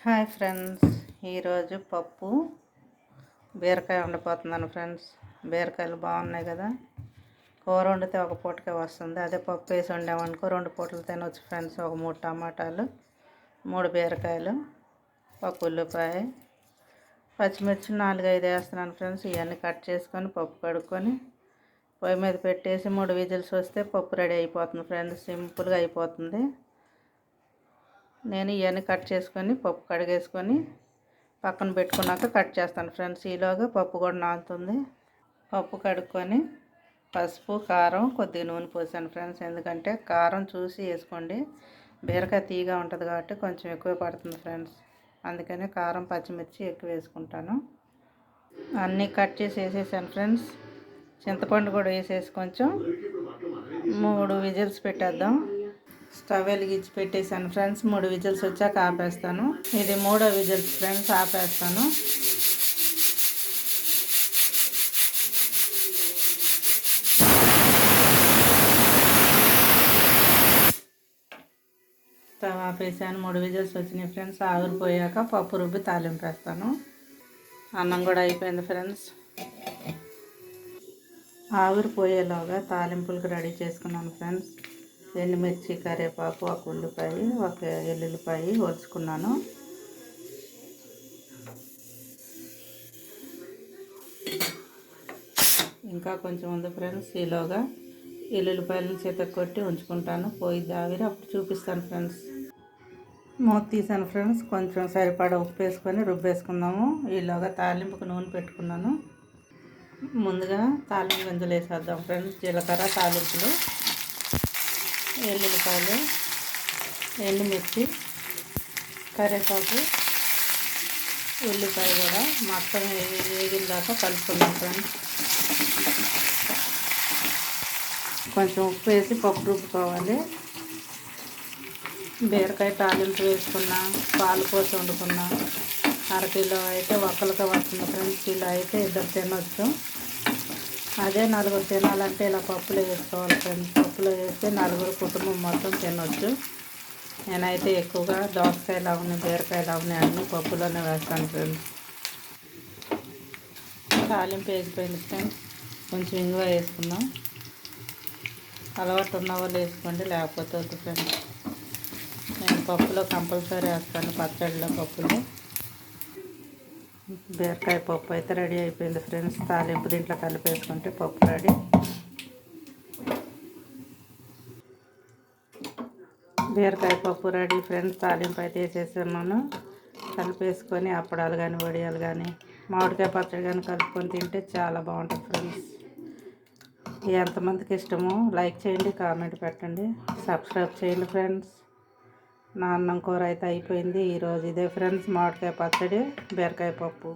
Hi friends, ఈరోజు పప్పు బీరకాయ వండిపోతున్నాను ఫ్రెండ్స్. బీరకాయలు బాగున్నాయి కదా. కూర వండితే ఒక పూటకే వస్తుంది. అదే పప్పు వేసి వండామనుకో 2 పూటలు తినవచ్చు ఫ్రెండ్స్. ఒక 3 టమాటాలు, 3 బీరకాయలు, ఒక ఉల్లిపాయ, పచ్చిమిర్చి 4-5 వేస్తున్నాను ఫ్రెండ్స్. ఇవన్నీ కట్ చేసుకొని పప్పు కడుక్కొని పొయ్యి మీద పెట్టేసి 3 విజిల్స్ వస్తే పప్పు రెడీ అయిపోతుంది ఫ్రెండ్స్. సింపుల్గా అయిపోతుంది. నేను ఇవన్నీ కట్ చేసుకొని పప్పు కడిగేసుకొని పక్కన పెట్టుకున్నాక కట్ చేస్తాను ఫ్రెండ్స్. ఈలోగా పప్పు కూడా నానుతుంది. పప్పు కడుక్కొని పసుపు, కారం, కొద్దిగా నూనె పోసాను ఫ్రెండ్స్. ఎందుకంటే కారం చూసి వేసుకోండి. బీరకాయ తీగా ఉంటుంది కాబట్టి కొంచెం ఎక్కువ పడుతుంది ఫ్రెండ్స్. అందుకని కారం, పచ్చిమిర్చి ఎక్కువ వేసుకుంటాను. అన్నీ కట్ చేసి వేసేసాను ఫ్రెండ్స్. చింతపండు కూడా వేసేసి కొంచెం 3 విజిల్స్ పెట్టేద్దాం. స్టవ్ వెలిగించి పెట్టేశాను ఫ్రెండ్స్. 3 విజిల్స్ వచ్చాక ఆపేస్తాను. ఇది 3వ విజిల్స్ ఫ్రెండ్స్, ఆపేస్తాను. స్టవ్ ఆపేసాను. 3 విజిల్స్ వచ్చినాయి ఫ్రెండ్స్. ఆవిరిపోయాక పప్పు రుబ్బి తాలింపేస్తాను. అన్నం కూడా అయిపోయింది ఫ్రెండ్స్. ఆవిరిపోయేలాగా తాలింపులకు రెడీ చేసుకున్నాను ఫ్రెండ్స్. ఎండుమిర్చి, కరివేపాకు, ఒక ఉల్లిపాయ, ఒక ఎల్లుల్లిపాయ ఒలుచుకున్నాను. ఇంకా కొంచెం ఉంది ఫ్రెండ్స్. ఈలోగా ఎల్లుల్లిపాయలను కొట్టి ఉంచుకుంటాను. పోయిద్ది ఆవిరి, అప్పుడు చూపిస్తాను ఫ్రెండ్స్. మూత తీసాను ఫ్రెండ్స్. కొంచెం సరిపడా ఉప్పు వేసుకొని రుబ్బేసుకుందాము. ఈలోగా తాలింపుకు నూనె పెట్టుకున్నాను. ముందుగా తాలింపు గింజలు వేసేద్దాం ఫ్రెండ్స్. జీలకర్ర, తాలింపులు, ఎల్లుల్లిపాయలు, ఎండుమిర్చి, కరివేపాకు, ఉల్లిపాయ కూడా మొత్తం వేగిన దాకా కలుపుకున్నాం ఫ్రెండ్స్. కొంచెం ఉప్పు వేసి పప్పు రుబ్బుకోవాలి. బీరకాయ తాలింపు వేసుకున్నా, పాలు పోసి వండుకున్నా. 1/2 కిలో అయితే ఒక్కరికే వస్తుంది ఫ్రెండ్స్. కిలో అయితే 2 తినవచ్చు. అదే 4 తినాలంటే ఇలా పప్పులో వేసుకోవాలి ఫ్రెండ్స్. పప్పులో వేస్తే 4 కుటుంబం మొత్తం తినవచ్చు. నేనైతే ఎక్కువగా దోసకాయలు అవన్నీ, బీరకాయలు అవన్నీ అన్నీ పప్పులోనే వేస్తాను ఫ్రెండ్స్. తాలింపు వేసిపోయింది ఫ్రెండ్స్. కొంచెం ఇంగువ వేసుకుందాం. అలవాటు ఉన్న వాళ్ళు వేసుకోండి, లేకపోతే వద్దు ఫ్రెండ్స్. నేను పప్పులో కంపల్సరీ వేస్తాను, పచ్చడిలో, పప్పులో. బీరకాయ పప్పు అయితే రెడీ అయిపోయింది ఫ్రెండ్స్. తాలింపు దీంట్లో కలిపేసుకుంటే పప్పు రెడీ. బీరకాయ పప్పు రెడీ ఫ్రెండ్స్. తాలింపు అయితే వేసేసాను. కలిపేసుకొని అప్పడాలు కానీ, వడియాలు కానీ, మామిడికాయ పచ్చడి కానీ కలుపుకొని తింటే చాలా బాగుంటుంది ఫ్రెండ్స్. ఎంతమందికి ఇష్టమో లైక్ చేయండి, కామెంట్ పెట్టండి, సబ్స్క్రైబ్ చేయండి ఫ్రెండ్స్. నా అన్నం కూర అయితే అయిపోయింది. ఈరోజు ఇదే ఫ్రెండ్స్, మామిడికాయ పచ్చడి, బీరకాయ పప్పు.